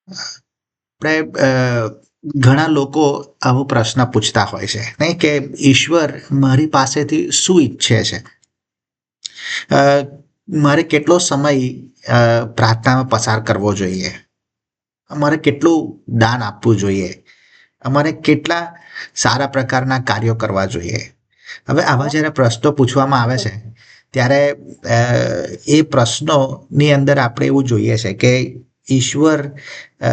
આપણે ઘણા લોકો આવો પ્રશ્ન પૂછતા હોય છે નહીં કે ઈશ્વર મારી પાસેથી શું ઈચ્છે છે? અ, મારે કેટલો સમય પ્રાર્થનામાં પસાર કરવો જોઈએ? અમારે કેટલું દાન આપવું જોઈએ? અમારે કેટલા સારા પ્રકારના કાર્યો કરવા જોઈએ? હવે આવા જ્યારે પ્રશ્નો પૂછવામાં આવે છે ત્યારે અ, એ પ્રશ્નોની અંદર આપણે એવું જોઈએ છે કે ઈશ્વર અ,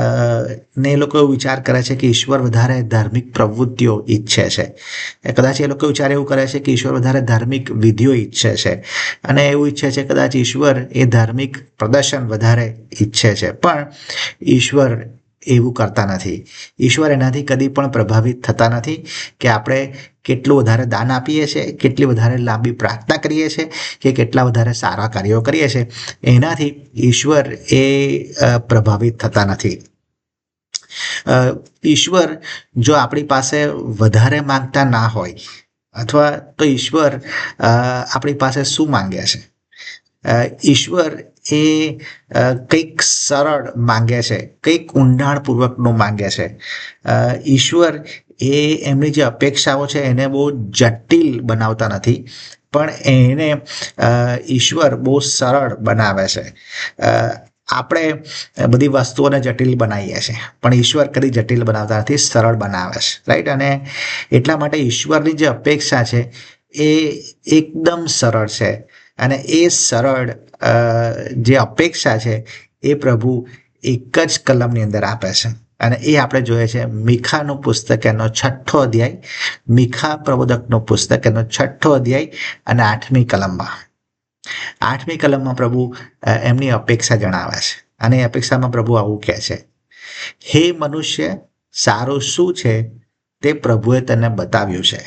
ને એ લોકો એવું વિચાર કરે છે કે ઈશ્વર વધારે ધાર્મિક પ્રવૃત્તિઓ ઈચ્છે છે. કદાચ એ લોકો વિચાર એવું કરે છે કે ઈશ્વર વધારે ધાર્મિક વિધિઓ ઈચ્છે છે અને એવું ઈચ્છે છે કદાચ ઈશ્વર એ ધાર્મિક પ્રદર્શન વધારે ઈચ્છે છે. પણ ઈશ્વર એવું કરતા નથી. ઈશ્વર એનાથી કદી પણ પ્રભાવિત થતા નથી કે આપણે કેટલું વધારે દાન આપીએ છીએ, કેટલી વધારે લાંબી પ્રાર્થના કરીએ છીએ કે કેટલા વધારે સારા કાર્યો કરીએ છીએ, એનાથી ઈશ્વર એ પ્રભાવિત થતા નથી. ઈશ્વર જો આપણી પાસે વધારે માંગતા ના હોય અથવા તો ઈશ્વર આપણી પાસે શું માંગે છે? ઈશ્વર એ કંઈક સરળ માંગે છે, કંઈક ઊંડાણપૂર્વકનું માંગે છે. ઈશ્વર એ એમની જે અપેક્ષાઓ છે એને બહુ જટિલ બનાવતા નથી, પણ એને ઈશ્વર બહુ સરળ બનાવે છે. આપણે બધી વસ્તુઓને જટિલ બનાવીએ છીએ, પણ ઈશ્વર કદી જટિલ બનાવતા નથી, સરળ બનાવે છે, રાઈટ? અને એટલા માટે ઈશ્વરની જે અપેક્ષા છે એ એકદમ સરળ છે અને એ સરળ જે અપેક્ષા છે એ પ્રભુ એક જ કલમની અંદર આપે છે. અને એ આપણે જોઈએ છે મીખાનું પુસ્તક એનો 6ઠ્ઠો અધ્યાય, મીખા પ્રબોધકનું પુસ્તક એનો 6ઠ્ઠો અધ્યાય અને 8મી કલમમાં. 8મી કલમમાં પ્રભુ એમની અપેક્ષા જણાવે છે અને એ અપેક્ષામાં પ્રભુ આવું કહે છે: હે મનુષ્ય, સારું શું છે તે પ્રભુએ તને બતાવ્યું છે.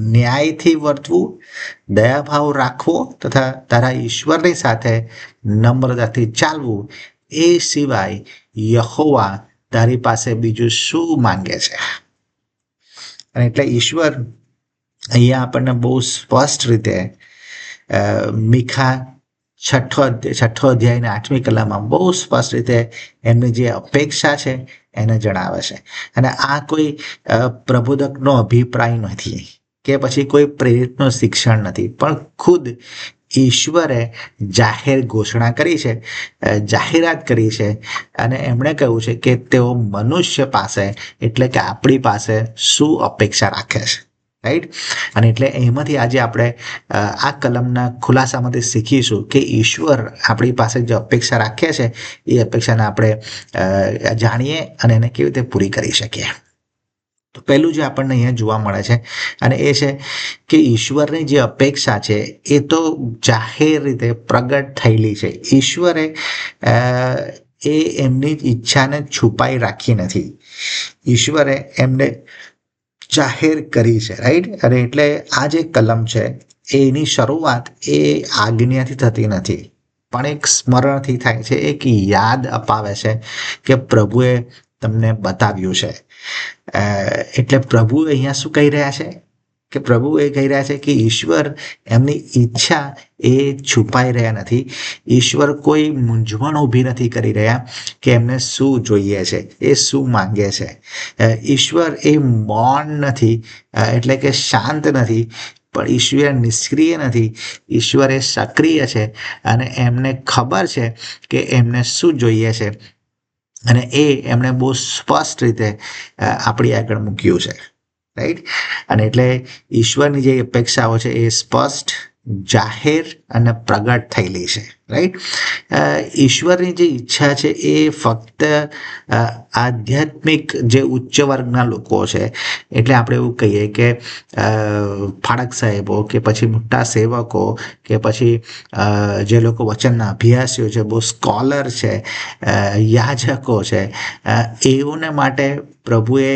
ન્યાયથી વર્તવું, દયાભાવ રાખવો તથા તારા ઈશ્વરની સાથે નમ્રતાથી ચાલવું, એ સિવાય યહોવા તારી પાસે બીજું શું માંગે છે? અને એટલે ઈશ્વર અહીંયા આપણને બહુ સ્પષ્ટ રીતે મીખા 6ઠ્ઠો અધ્યાય અને 8મી કલમમાં બહુ સ્પષ્ટ રીતે એમની જે અપેક્ષા છે એને જણાવે છે. અને આ કોઈ પ્રબોધકનો અભિપ્રાય નથી કે પછી કોઈ પ્રેરિતનું શિક્ષણ નથી, પણ ખુદ ઈશ્વરે જાહેર ઘોષણા કરી છે, જાહેરાત કરી છે અને એમણે કહ્યું છે કે તેઓ મનુષ્ય પાસે એટલે કે આપણી પાસે શું અપેક્ષા રાખે છે, રાઈટ? અને એટલે એમાંથી આજે આપણે આ કલમના ખુલાસામાંથી શીખીશું કે ઈશ્વર આપણી પાસે જે અપેક્ષા રાખે છે એ અપેક્ષાને આપણે જાણીએ અને એને કેવી રીતે પૂરી કરી શકીએ. તો પહેલું જે આપણને અહીંયા જોવા મળે છે અને એ છે કે ઈશ્વરની જે અપેક્ષા છે એ તો જાહેર રીતે પ્રગટ થયેલી છે. ઈશ્વરે એ એમની ઈચ્છાને છુપાઈ રાખી નથી. ઈશ્વરે એમને જાહેર કરી છે, રાઈટ? અને એટલે આ જે કલમ છે એની શરૂઆત એ આજ્ઞાથી થતી નથી, પણ એક સ્મરણથી થાય છે, એક યાદ અપાવે છે કે પ્રભુએ તમને બતાવ્યું છે. એટલે પ્રભુ અહીંયા શું કહી રહ્યા છે કે પ્રભુ એ કહી રહ્યા છે કે ઈશ્વર એમની ઈચ્છા એ છુપાઈ રહ્યા નથી. ઈશ્વર કોઈ મૂંઝવણ ઊભી નથી કરી રહ્યા કે એમને શું જોઈએ છે, એ શું માંગે છે. ઈશ્વર એ મૌન નથી, એટલે કે શાંત નથી, પણ ઈશ્વર નિષ્ક્રિય નથી. ઈશ્વર એ સક્રિય છે અને એમને ખબર છે કે એમને શું જોઈએ છે અને એ એમણે બહુ સ્પષ્ટ રીતે આપણી આગળ મૂક્યું છે, રાઈટ? અને એટલે ઈશ્વરની જે અપેક્ષાઓ છે એ સ્પષ્ટ, જાહેર અને પ્રગટ થયેલી છે, રાઈટ? ઈશ્વરની જે ઈચ્છા છે એ ફક્ત આધ્યાત્મિક જે ઉચ્ચ વર્ગના લોકો છે, એટલે આપણે એવું કહીએ કે ફાળક સાહેબો કે પછી મોટા સેવકો કે પછી જે લોકો વચનના અભ્યાસીઓ છે, બહુ સ્કોલર છે, યાજકો છે, એઓને માટે પ્રભુએ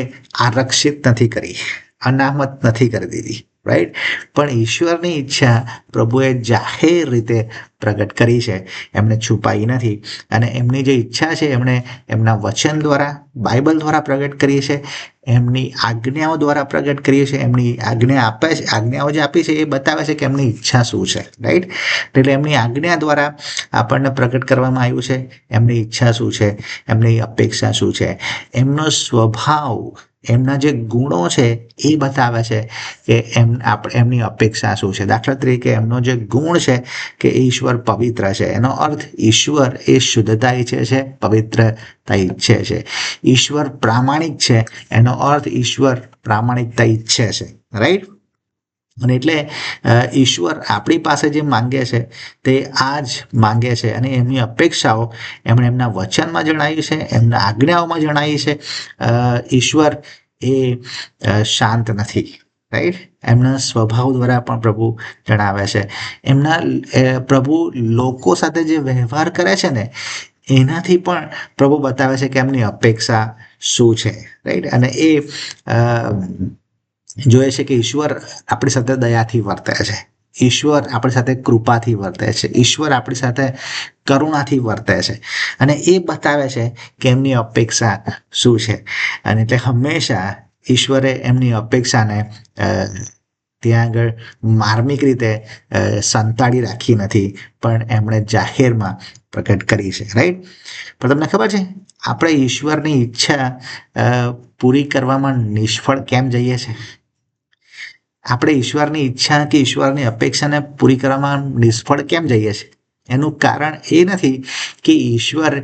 આરક્ષિત નથી કરી, અનામત નથી કરી દીધી, રાઈટ. પણ ઈશ્વરની ઈચ્છા પ્રભુએ જાહેર રીતે પ્રગટ કરી છે, એમણે છુપાઈ નથી. અને એમની જે ઈચ્છા છે એમણે એમના વચન દ્વારા, બાઇબલ દ્વારા પ્રગટ કરી છે, એમની આજ્ઞાઓ દ્વારા પ્રગટ કરી છે. એમની આજ્ઞાઓ જે આપી છે એ બતાવે છે કે એમની ઈચ્છા શું છે, રાઈટ. એટલે એમની આજ્ઞા દ્વારા આપણને પ્રગટ કરવામાં આવ્યું છે એમની ઈચ્છા શું છે, એમની અપેક્ષા શું છે, એમનો સ્વભાવ, એમના જે ગુણો છે એ બતાવે છે કે એમની અપેક્ષા શું છે. દાખલા તરીકે એમનો જે ગુણ છે કે ઈશ્વર પવિત્ર છે, એનો અર્થ ઈશ્વર એ શુદ્ધતા ઈચ્છે છે, પવિત્રતા ઈચ્છે છે. ઈશ્વર પ્રામાણિક છે, એનો અર્થ ઈશ્વર પ્રામાણિકતા ઈચ્છે છે, રાઈટ. અને એટલે ઈશ્વર આપણી પાસે જે માંગે છે તે આ જ માંગે છે. અને એમની અપેક્ષાઓ એમણે એમના વચનમાં જણાવી છે, એમના આજ્ઞાઓમાં જણાવી છે. ઈશ્વર એ શાંત નથી, રાઈટ. એમના સ્વભાવ દ્વારા પણ પ્રભુ જણાવે છે. પ્રભુ લોકો સાથે જે વ્યવહાર કરે છે ને એનાથી પણ પ્રભુ બતાવે છે કે એમની અપેક્ષા શું છે, રાઈટ. અને એ જોઈએ છે કે ઈશ્વર આપણી સાથે દયાથી વર્તે છે, ઈશ્વર આપણી સાથે કૃપાથી વર્તે છે, ઈશ્વર આપણી સાથે કરુણાથી વર્તે છે. અને એ બતાવે છે કે એમની અપેક્ષા શું છે. અને એટલે હંમેશા ઈશ્વરે એમની અપેક્ષાને ત્યાં આગળ માર્મિક રીતે સંતાડી રાખી નથી, પણ એમણે જાહેરમાં પ્રગટ કરી છે, રાઈટ. પણ તમને ખબર છે આપણે ઈશ્વરની ઈચ્છા પૂરી કરવામાં નિષ્ફળ કેમ જઈએ છીએ? આપણે ઈશ્વરની ઈચ્છા કે ઈશ્વરની અપેક્ષાને પૂરી કરવામાં નિષ્ફળ કેમ જઈએ છીએ? એનું કારણ એ નથી કે ઈશ્વર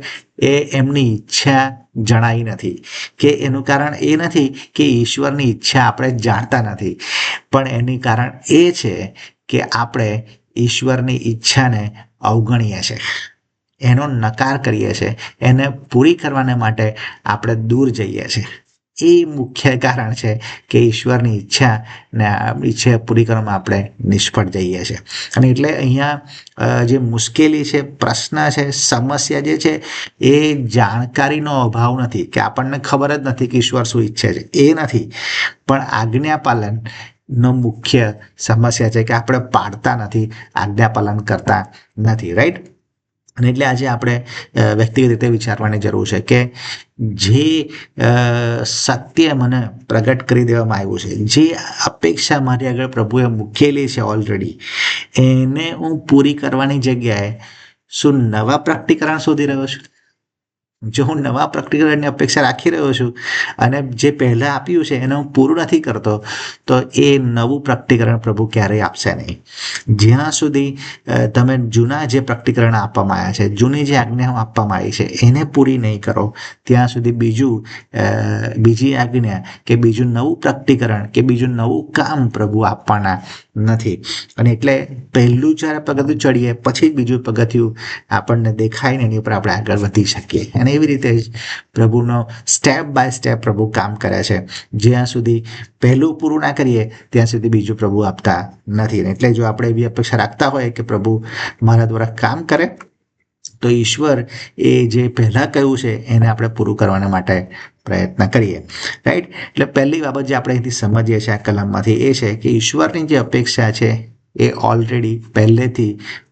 એ એમની ઈચ્છા જણાઈ નથી, કે એનું કારણ એ નથી કે ઈશ્વરની ઈચ્છા આપણે જાણતા નથી, પણ એનું કારણ એ છે કે આપણે ઈશ્વરની ઈચ્છાને અવગણીએ છીએ, એનો નકાર કરીએ છીએ, એને પૂરી કરવાને માટે આપણે દૂર જઈએ છીએ. એ મુખ્ય કારણ છે કે ઈશ્વરની ઈચ્છા પૂરી કરવામાં આપણે નિષ્ફળ જઈએ છીએ. અને એટલે અહીંયા જે મુશ્કેલી છે, પ્રશ્ન છે, સમસ્યા જે છે એ જાણકારીનો અભાવ નથી, કે આપણને ખબર જ નથી કે ઈશ્વર શું ઈચ્છે છે, એ નથી. પણ આજ્ઞાપાલન નો મુખ્ય સમસ્યા છે કે આપણે પાડતા નથી, આજ્ઞાપાલન કરતા નથી, રાઈટ. અને એટલે આજે આપણે વ્યક્તિગત રીતે વિચારવાની જરૂર છે કે જે સત્ય મને પ્રગટ કરી દેવામાં આવ્યું છે, જે અપેક્ષા મારી આગળ પ્રભુએ મૂકેલી છે ઓલરેડી, એને હું પૂરી કરવાની જગ્યાએ શું નવા પ્રકટીકરણ શોધી રહ્યો છું? જો હું નવા પ્રકટીકરણની અપેક્ષા રાખી રહ્યો છું અને જે પહેલાં આપ્યું છે એને હું પૂરું નથી કરતો, તો એ નવું પ્રકટીકરણ પ્રભુ ક્યારેય આપશે નહીં. જ્યાં સુધી તમે જૂના જે પ્રકટીકરણ આપવામાં આવ્યા છે, જૂની જે આજ્ઞાઓ આપવામાં આવી છે એને પૂરી નહીં કરો, ત્યાં સુધી બીજી આજ્ઞા કે બીજું નવું પ્રકટીકરણ કે બીજું નવું કામ પ્રભુ આપવાના નથી. અને એટલે પહેલું જ્યારે પગથિયું ચડીએ પછી જ બીજું પગથિયું આપણને દેખાય ને એની ઉપર આપણે આગળ વધી શકીએ. અને એવી રીતે જ પ્રભુનો સ્ટેપ બાય સ્ટેપ પ્રભુ કામ કરે છે. જ્યાં સુધી પહેલું પૂરું ના કરીએ ત્યાં સુધી બીજું પ્રભુ આપતા નથી. એટલે જો આપણે એવી અપેક્ષા રાખતા હોય કે પ્રભુ મારા દ્વારા કામ કરે, તો ઈશ્વર એ જે પહેલાં કહ્યું છે એને આપણે પૂરું કરવાના માટે પ્રયત્ન કરીએ, રાઈટ. એટલે પહેલી બાબત જે આપણે અહીંથી સમજીએ છીએ આ કલમમાંથી એ છે કે ઈશ્વરની જે અપેક્ષા છે એ ઓલરેડી પહેલેથી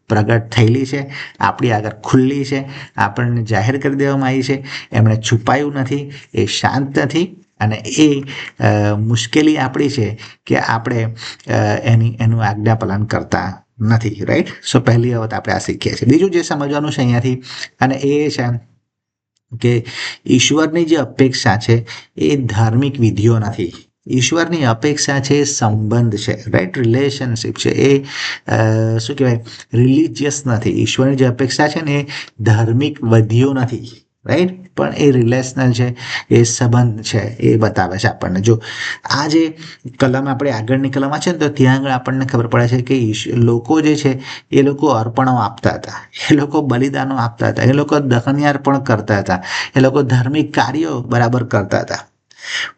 પ્રગટ થયેલી છે, આપણી આગળ ખુલ્લી છે, આપણને જાહેર કરી દેવામાં આવી છે. એમણે છુપાયું નથી, એ શાંત નથી. અને એ મુશ્કેલી આપણી છે કે આપણે એનું આજ્ઞાપાલન કરતા નથી, રાઈટ. સો પહેલી બાબત આપણે આ શીખીએ છીએ. બીજું જે સમજવાનું છે અહીંયાથી, અને એ છે કે ઈશ્વરની જે અપેક્ષા છે એ ધાર્મિક વિધિઓ નથી. ઈશ્વરની અપેક્ષા છે સંબંધ છે, રાઈટ, રિલેશનશિપ છે. એ શું કહેવાય, રિલિજિયસ નથી. ઈશ્વરની જે અપેક્ષા છે ને એ ધાર્મિક વિધિઓ નથી, રાઈટ, પણ એ રિલેશનલ છે, એ સંબંધ છે, એ બતાવે છે આપણને. જો આ જે કલમ આપણે આગળની કલમમાં છે ને, તો ત્યાં આગળ આપણને ખબર પડે છે કે લોકો જે છે એ લોકો અર્પણો આપતા હતા, એ લોકો બલિદાનો આપતા હતા, એ લોકો દહનયાર્પણ કરતા હતા, એ લોકો ધાર્મિક કાર્યો બરાબર કરતા હતા.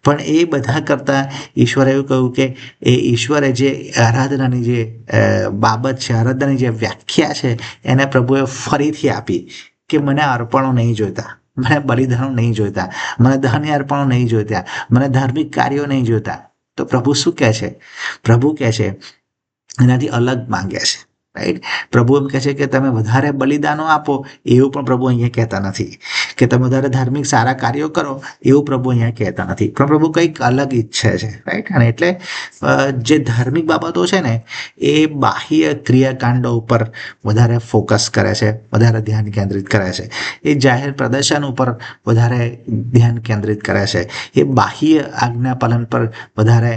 પણ એ બધા કરતાં ઈશ્વરે એવું કહ્યું કે એ ઈશ્વરે જે આરાધનાની જે બાબત છે, આરાધનાની જે વ્યાખ્યા છે એને પ્રભુએ ફરીથી આપી કે મને અર્પણો નહીં જોઈતા, મને બલિદાનો નહીં જોઈતા, મને દહનયાર્પણો નહીં જોઈતા, મને ધાર્મિક કાર્યો નહીં જોઈતા, તો પ્રભુ શું કહે છે? પ્રભુ કહે છે એનાથી અલગ માંગે છે, રાઈટ? પ્રભુ એમ કહે છે કે તમે વધારે બલિદાનો આપો, એવું પણ પ્રભુ અહીંયા કહેતા નથી. કે તમે વધારે ધાર્મિક સારા કાર્યો કરો, એવું પ્રભુ અહીંયા કહેતા નથી. પણ પ્રભુ કંઈક અલગ ઈચ્છે છે, રાઈટ? અને એટલે જે ધાર્મિક બાબતો છે ને એ બાહ્ય ક્રિયાકાંડો ઉપર વધારે ફોકસ કરે છે, વધારે ધ્યાન કેન્દ્રિત કરે છે. એ જાહેર પ્રદર્શન ઉપર વધારે ધ્યાન કેન્દ્રિત કરે છે. એ બાહ્ય આજ્ઞાપાલન પર વધારે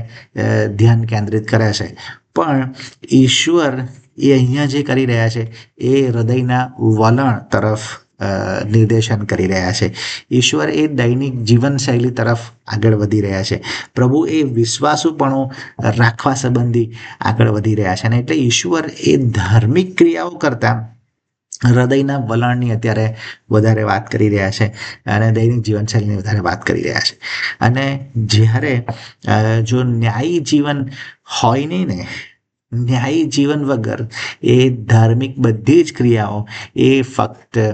ધ્યાન કેન્દ્રિત કરે છે. પણ ઈશ્વર એ અહીંયા જે કરી રહ્યા છે એ હૃદયના વલણ તરફ નિર્દેશન કરી રહ્યા છે. ઈશ્વર એ દૈનિક જીવનશૈલી તરફ આગળ વધી રહ્યા છે. પ્રભુ એ વિશ્વાસુપણું રાખવા સંબંધી આગળ વધી રહ્યા છે. અને એટલે ઈશ્વર એ ધાર્મિક ક્રિયાઓ કરતાં હૃદયના વલણની અત્યારે વધારે વાત કરી રહ્યા છે અને દૈનિક જીવનશૈલીની વધારે વાત કરી રહ્યા છે. અને જ્યારે જો ન્યાયી જીવન હોય નહીં ને, ન્યાયી જીવન વગર એ ધાર્મિક બધી જ ક્રિયાઓ એ ફક્ત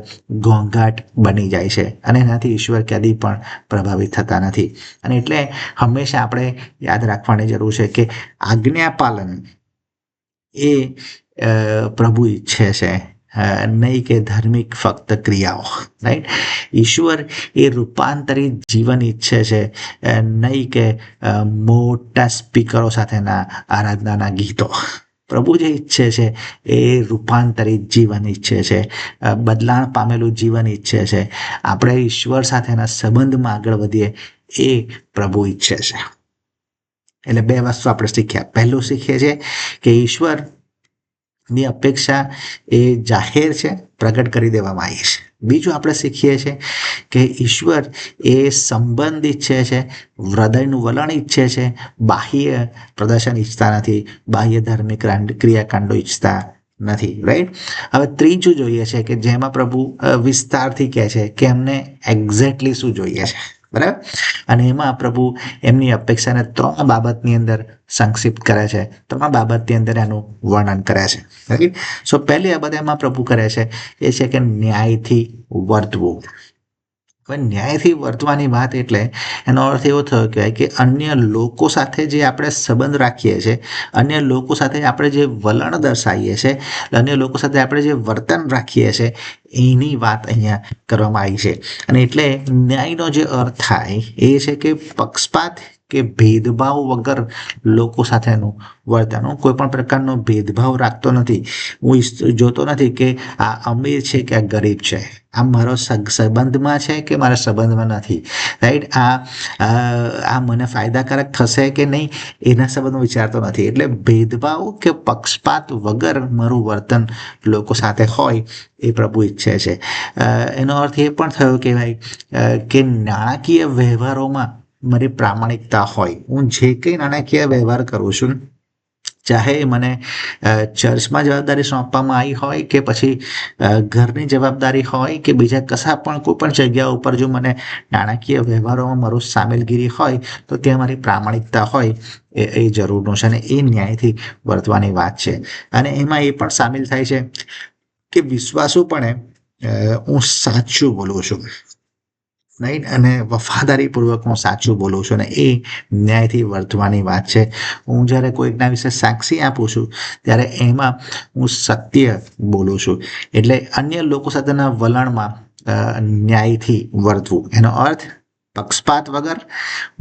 ઘોંઘાટ બની જાય છે અને એનાથી ઈશ્વર કદી પણ પ્રભાવિત થતા નથી. અને એટલે હંમેશા આપણે યાદ રાખવાની જરૂર છે કે આજ્ઞાપાલન એ પ્રભુ ઈચ્છે છે, નહીં કે ધાર્મિક ફક્ત ક્રિયાઓ, રાઈટ? ઈશ્વર એ રૂપાંતરિત જીવન ઈચ્છે છે, નહીં કે મોટા સ્પીકરો સાથેના આરાધનાના ગીતો. પ્રભુ જે ઈચ્છે છે એ રૂપાંતરિત જીવન ઈચ્છે છે, બદલાણ પામેલું જીવન ઈચ્છે છે. આપણે ઈશ્વર સાથેના સંબંધમાં આગળ વધીએ એ પ્રભુ ઈચ્છે છે. એટલે બે વસ્તુ આપણે શીખ્યા. પહેલું શીખીએ છીએ કે ઈશ્વરની અપેક્ષા એ જાહેર છે, પ્રગટ કરી દેવામાં આવી છે. બીજું આપણે શીખીએ છીએ કે ઈશ્વર એ સંબંધ ઈચ્છે છે, હૃદયનું વલણ ઈચ્છે છે, બાહ્ય પ્રદર્શન ઈચ્છતા નથી, બાહ્ય ધાર્મિક ક્રિયાકાંડો ઈચ્છતા નથી, રાઈટ? હવે ત્રીજું જોઈએ છે કે જેમાં પ્રભુ વિસ્તારથી કહે છે કે એમને એક્ઝેક્ટલી શું જોઈએ છે, બરાબર? અને એમાં પ્રભુ એમની અપેક્ષાને 3 બાબતની અંદર સંક્ષિપ્ત કરે છે, 3 બાબતની અંદર એનું વર્ણન કરે છે, રાઈટ? સો પહેલી બાબત એમાં પ્રભુ કરે છે એ છે કે ન્યાયથી વર્તવું. હવે ન્યાયથી વર્તવાની વાત એટલે એનો અર્થ એવો થયો કહેવાય કે અન્ય લોકો સાથે જે આપણે સંબંધ રાખીએ છીએ, અન્ય લોકો સાથે આપણે જે વલણ દર્શાવીએ છીએ, અન્ય લોકો સાથે આપણે જે વર્તન રાખીએ છીએ, એની વાત અહીંયા કરવામાં આવી છે. અને એટલે ન્યાયનો જે અર્થ થાય એ છે કે પક્ષપાત કે ભેદભાવ વગર લોકો સાથેનું વર્તન. હું કોઈ પણ પ્રકારનો ભેદભાવ રાખતો નથી. હું જોતો નથી કે આ અમીર છે કે આ ગરીબ છે, આ મારો સંબંધમાં છે કે મારા સંબંધમાં નથી, રાઈટ? આ મને ફાયદાકારક થશે કે નહીં એના સંબંધમાં વિચારતો નથી. એટલે ભેદભાવ કે પક્ષપાત વગર મારું વર્તન લોકો સાથે હોય એ પ્રભુ ઈચ્છે છે. એનો અર્થ એ પણ થયો કે ભાઈ કે નાણાકીય વ્યવહારોમાં મારી પ્રામાણિકતા હોય. હું જે કંઈ નાણાકીય વ્યવહાર કરું છું, ચાહે મને ચર્ચમાં જવાબદારી સોંપવામાં આવી હોય કે પછી ઘરની જવાબદારી હોય કે બીજા કશા પણ કોઈ પણ જગ્યા ઉપર જો મને નાણાકીય વ્યવહારોમાં મારું સામેલગીરી હોય તો ત્યાં મારી પ્રામાણિકતા હોય એ જરૂરનું છે. અને એ ન્યાયથી વર્તવાની વાત છે. અને એમાં એ પણ સામેલ થાય છે કે વિશ્વાસુપણે હું સાચું બોલું છું, રાઈટ? અને વફાદારીપૂર્વક હું સાચું બોલું છું, અને એ ન્યાયથી વર્તવાની વાત છે. હું જ્યારે કોઈકના વિશે સાક્ષી આપું છું ત્યારે એમાં હું સત્ય બોલું છું. એટલે અન્ય લોકો સાથેના વલણમાં ન્યાયથી વર્તવું, એનો અર્થ પક્ષપાત વગર,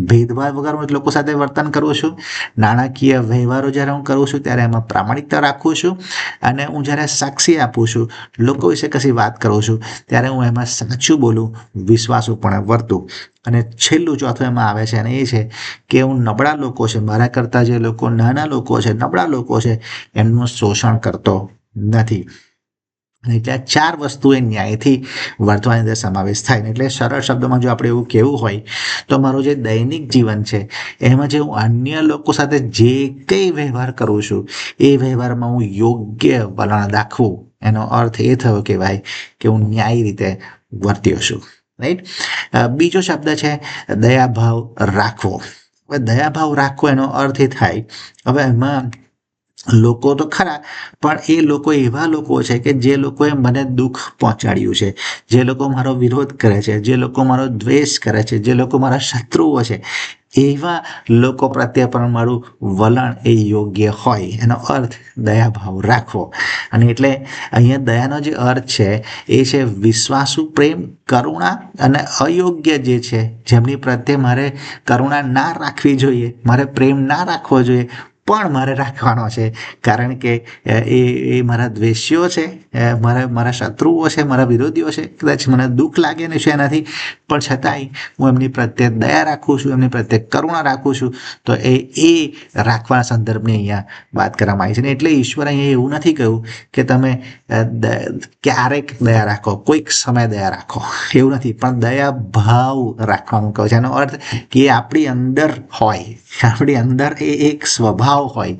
ભેદભાવ વગર હું લોકો સાથે વર્તન કરું છું. નાણાકીય વ્યવહારો જ્યારે હું કરું છું ત્યારે એમાં પ્રામાણિકતા રાખું છું. અને હું જ્યારે સાક્ષી આપું છું, લોકો વિશે કશી વાત કરું છું, ત્યારે હું એમાં સાચું બોલું, વિશ્વાસુપણે વર્તું. અને છેલ્લું ચોથું એમાં આવે છે અને એ છે કે હું નબળા લોકો છે, મારા કરતાં જે લોકો નાના લોકો છે, નબળા લોકો છે, એમનું શોષણ કરતો નથી. અને એટલે આ 4 વસ્તુ એ ન્યાયથી વર્તવાની અંદર સમાવેશ થાય. એટલે સરળ શબ્દોમાં જો આપણે એવું કહેવું હોય તો મારું જે દૈનિક જીવન છે એમાં જે હું અન્ય લોકો સાથે જે કંઈ વ્યવહાર કરું છું એ વ્યવહારમાં હું યોગ્ય વલણ દાખવું, એનો અર્થ એ થયો કે ભાઈ કે હું ન્યાયી રીતે વર્ત્યો છું, રાઈટ? બીજો શબ્દ છે દયાભાવ રાખવો. હવે દયાભાવ રાખવો એનો અર્થ એ થાય, હવે એમાં લોકો તો ખરા, પણ એ લોકો એવા લોકો છે કે જે લોકોએ મને દુઃખ પહોંચાડ્યું છે, જે લોકો મારો વિરોધ કરે છે, જે લોકો મારો દ્વેષ કરે છે, જે લોકો મારા શત્રુઓ છે, એવા લોકો પ્રત્યે પણ મારું વલણ એ યોગ્ય હોય. એનો અર્થ દયાભાવ રાખવો. અને એટલે અહીંયા દયાનો જે અર્થ છે એ છે વિશ્વાસુ પ્રેમ, કરુણા અને અયોગ્ય જે છે જેમની પ્રત્યે મારે કરુણા ના રાખવી જોઈએ, મારે પ્રેમ ના રાખવો જોઈએ, પણ મારે રાખવાનો છે, કારણ કે એ મારા દ્વેષીઓ છે, મારા શત્રુઓ છે, મારા વિરોધીઓ છે. કદાચ મને દુઃખ લાગે ને છે એનાથી, પણ છતાંય હું એમની પ્રત્યે દયા રાખું છું, એમની પ્રત્યે કરુણા રાખું છું. તો એ રાખવાના સંદર્ભની અહીંયા વાત કરવામાં આવી છે. ને એટલે ઈશ્વર અહીંયા એવું નથી કહ્યું કે તમે ક્યારેક દયા રાખો, કોઈક સમય દયા રાખો, એવું નથી, પણ દયા ભાવ રાખવાનું કહે છે. એનો અર્થ કે આપણી અંદર હોય, આપણી અંદર એ એક સ્વભાવ હોય,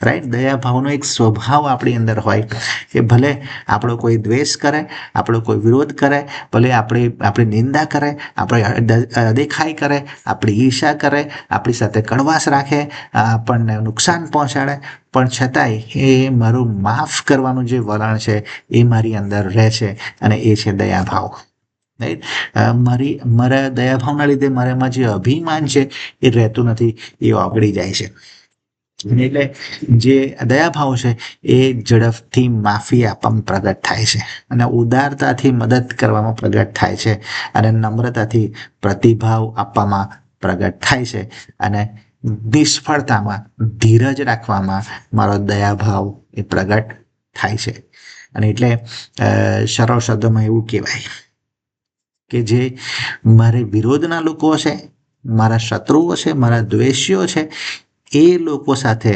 રાઈટ. દયા ભાવનો એક સ્વભાવ આપણી અંદર હોય કે ભલે આપણો કોઈ દ્વેષ કરે, આપણો કોઈ વિરોધ કરે, ભલે આપણી નિંદા કરે, આપણે અદેખાઈ કરે, આપણી ઈર્ષા કરે, આપણી સાથે કડવાશ રાખે, આપણને નુકસાન પહોંચાડે, પણ છતાંય એ મારું માફ કરવાનું જે વલણ છે એ મારી અંદર રહે છે, અને એ છે દયાભાવ. રાઈટ. મારા દયાભાવના લીધે મારામાં જે અભિમાન છે એ રહેતું નથી, એ ઓગળી જાય છે. એટલે જે દયાભાવ છે એ ઝડપથી માફી આપવામાં પ્રગટ થાય છે, અને ઉદારતાથી મદદ કરવામાં પ્રગટ થાય છે, અને નમ્રતાથી પ્રતિભાવ આપવામાં પ્રગટ થાય છે, અને નિષ્ફળતામાં ધીરજ રાખવામાં મારો દયાભાવ એ પ્રગટ થાય છે. અને એટલે સરળ શબ્દોમાં એવું કહેવાય કે જે મારે વિરોધના લોકો છે, મારા શત્રુઓ છે, મારા દ્વેષીઓ છે, એ લોકો સાથે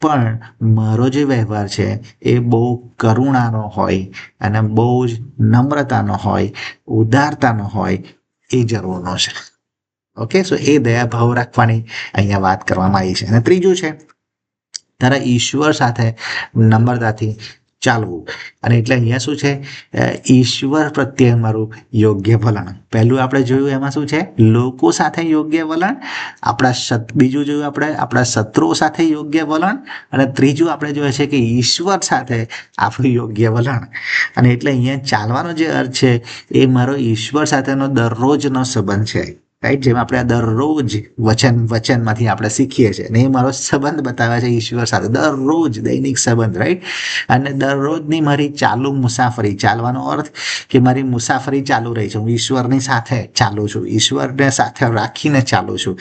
પણ મારો જે વ્યવહાર છે એ બહુ કરુણાનો હોય, અને બહુ જ નમ્રતાનો હોય, ઉદારતાનો હોય, એ જરૂરનો છે. ઓકે, સો એ દયાભાવ રાખવાની અહીંયા વાત કરવામાં આવી છે. અને ત્રીજું છે તારા ઈશ્વર સાથે નમ્રતાથી ચાલવું. અને એટલે અહીંયા શું છે, ઈશ્વર પ્રત્યે મારું યોગ્ય વલણ. પહેલું આપણે જોયું એમાં શું છે, લોકો સાથે યોગ્ય વલણ. બીજું જોયું આપણે આપણા શત્રુઓ સાથે યોગ્ય વલણ. અને ત્રીજું આપણે જોયું છે કે ઈશ્વર સાથે આપણું યોગ્ય વલણ. અને એટલે અહીંયા ચાલવાનો જે અર્થ છે એ મારો ઈશ્વર સાથેનો દરરોજનો સંબંધ છે, રાઈટ. જેમ આપણે દરરોજ વચનમાંથી આપણે શીખીએ છીએ, અને એ મારો સંબંધ બતાવે છે ઈશ્વર સાથે, દરરોજ દૈનિક સંબંધ, રાઈટ. અને દરરોજની મારી ચાલુ મુસાફરી, ચાલવાનો અર્થ કે મારી મુસાફરી ચાલુ રહી છે, હું ઈશ્વરની સાથે ચાલું છું, ઈશ્વરને સાથે રાખીને ચાલું છું.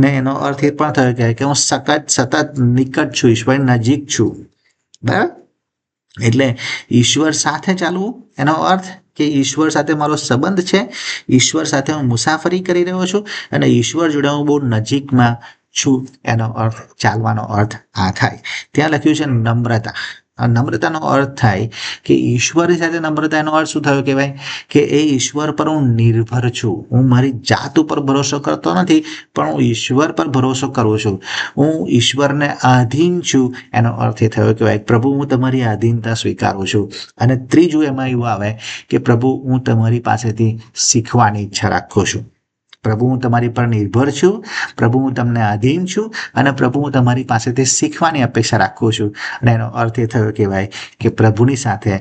ને એનો અર્થ એ પણ થયો કે હું સતત નિકટ છું, ઈશ્વરની નજીક છું, બરાબર. એટલે ઈશ્વર સાથે ચાલવું એનો અર્થ કે ઈશ્વર સાથે મારો સંબંધ છે, ઈશ્વર સાથે હું મુસાફરી કરી રહ્યો છું, અને ઈશ્વર જોડે હું બહુ નજીકમાં છું. એનો અર્થ, ચાલવાનો અર્થ આ થાય. ત્યાં લખ્યું છે નમ્રતા. નમ્રતાનો અર્થ થાય કે ઈશ્વરની સાથે નમ્રતા. એનો અર્થ શું થયો કહેવાય કે એ ઈશ્વર પર હું નિર્ભર છું, હું મારી જાત ઉપર ભરોસો કરતો નથી, પણ હું ઈશ્વર પર ભરોસો કરું છું, હું ઈશ્વરને આધીન છું. એનો અર્થ એ થયો કહેવાય પ્રભુ હું તમારી આધીનતા સ્વીકારું છું. અને ત્રીજું એમાં એવું આવે કે પ્રભુ હું તમારી પાસેથી શીખવાની ઈચ્છા રાખું છું, પ્રભુ હું તમારી પર નિર્ભર છું, પ્રભુ હું તમને આધીન છું, અને પ્રભુ હું તમારી પાસેથી શીખવાની અપેક્ષા રાખું છું. અને એનો અર્થ એ થયો કહેવાય કે પ્રભુની સાથે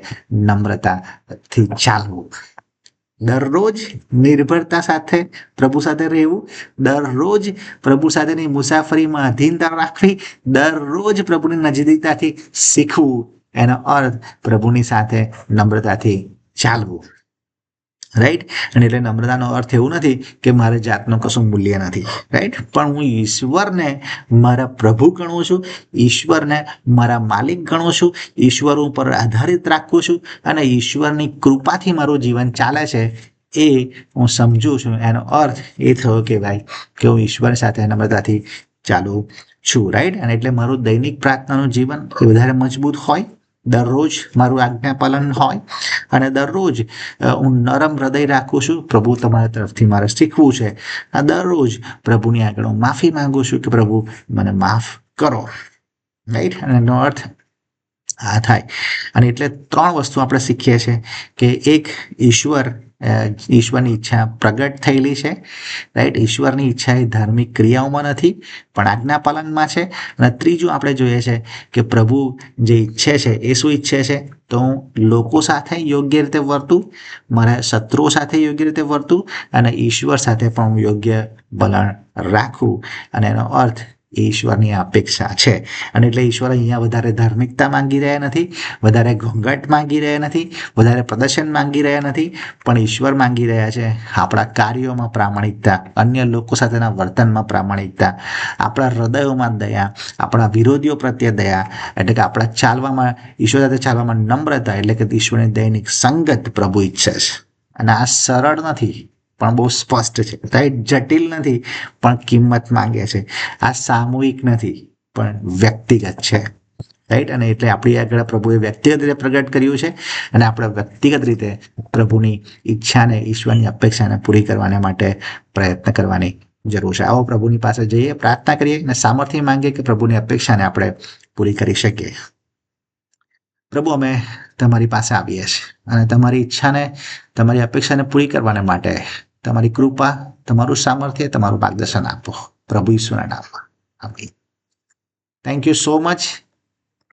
નમ્રતાથી ચાલવું, દરરોજ નિર્ભરતા સાથે પ્રભુ સાથે રહેવું, દરરોજ પ્રભુ સાથેની મુસાફરીમાં આધીનતા રાખવી, દરરોજ પ્રભુની નજીકતાથી શીખવું. એનો અર્થ પ્રભુની સાથે નમ્રતાથી ચાલવું, રાઈટ. અને એટલે નમ્રતાનો અર્થ એવું નથી કે મારે જાતનું કશું મૂલ્ય નથી, રાઈટ, પણ હું ઈશ્વરને મારા પ્રભુ ગણું છું, ઈશ્વરને મારા માલિક ગણું છું, ઈશ્વર ઉપર આધારિત રાખું છું, અને ઈશ્વરની કૃપાથી મારું જીવન ચાલે છે એ હું સમજું છું. એનો અર્થ એ થયો કે ભાઈ કે હું ઈશ્વર સાથે નમ્રતાથી ચાલુ છું, રાઈટ. અને એટલે મારું દૈનિક પ્રાર્થનાનું જીવન એ વધારે મજબૂત હોય, દરરોજ મારું આજ્ઞા પાલન હોય, અને દરરોજ હું નરમ હૃદય રાખું છું, પ્રભુ તમારા તરફથી મારે શીખવું છે. દરરોજ પ્રભુની આગળ હું માફી માંગુ છું કે પ્રભુ મને માફ કરો, રાઈટ. અને એનો અર્થ આ થાય. અને એટલે ત્રણ વસ્તુ આપણે શીખીએ છીએ કે એક, ઈશ્વર ઈશ્વરની ઈચ્છા પ્રગટ થયેલી છે, રાઈટ. ઈશ્વરની ઈચ્છા એ ધાર્મિક ક્રિયાઓમાં નથી પણ આજ્ઞાપાલનમાં છે. અને ત્રીજું આપણે જોઈએ છે કે પ્રભુ જે ઈચ્છે છે એ શું ઈચ્છે છે, તો હું લોકો સાથે યોગ્ય રીતે વર્તું, મારા શત્રુઓ સાથે યોગ્ય રીતે વર્તું અને ઈશ્વર સાથે પણ હું યોગ્ય વલણ રાખું. અને એનો અર્થ ઈશ્વરની અપેક્ષા છે. અને એટલે ઈશ્વર અહીંયા વધારે ધાર્મિકતા માંગી રહ્યા નથી, વધારે ઘોંઘાટ માંગી રહ્યા નથી, વધારે પ્રદર્શન માંગી રહ્યા નથી, પણ ઈશ્વર માંગી રહ્યા છે આપણા કાર્યોમાં પ્રામાણિકતા, અન્ય લોકો સાથેના વર્તનમાં પ્રામાણિકતા, આપણા હૃદયોમાં દયા, આપણા વિરોધીઓ પ્રત્યે દયા, એટલે કે આપણા ચાલવામાં, ઈશ્વર સાથે ચાલવામાં નમ્રતા, એટલે કે ઈશ્વરની દૈનિક સંગત પ્રભુ ઈચ્છે છે. અને આ સરળ નથી પણ બહુ સ્પષ્ટ છે, રાઈટ. જટિલ નથી પણ કિંમત માંગે છે. આ સામૂહિક નથી પણ વ્યક્તિગત છે, રાઈટ. અને એટલે આપણી આગળ પ્રભુએ વ્યક્તિગત રીતે પ્રગટ કર્યું છે અને આપણે વ્યક્તિગત રીતે પ્રભુની ઈચ્છાને, ઈશ્વરની અપેક્ષાને પૂરી કરવાને માટે પ્રયત્ન કરવાની જરૂર છે. આવો પ્રભુની પાસે જઈએ, પ્રાર્થના કરીએ અને સામર્થ્ય માંગીએ કે પ્રભુની અપેક્ષાને આપણે પૂરી કરી શકીએ. પ્રભુ, અમે તમારી પાસે આવીએ છીએ અને તમારી ઈચ્છાને, તમારી અપેક્ષાને પૂરી કરવાને માટે તમારી કૃપા, તમારું સામર્થ્ય, તમારું માર્ગદર્શન આપો પ્રભુ ઈસુના નામમાં. આમીન. Thank you so much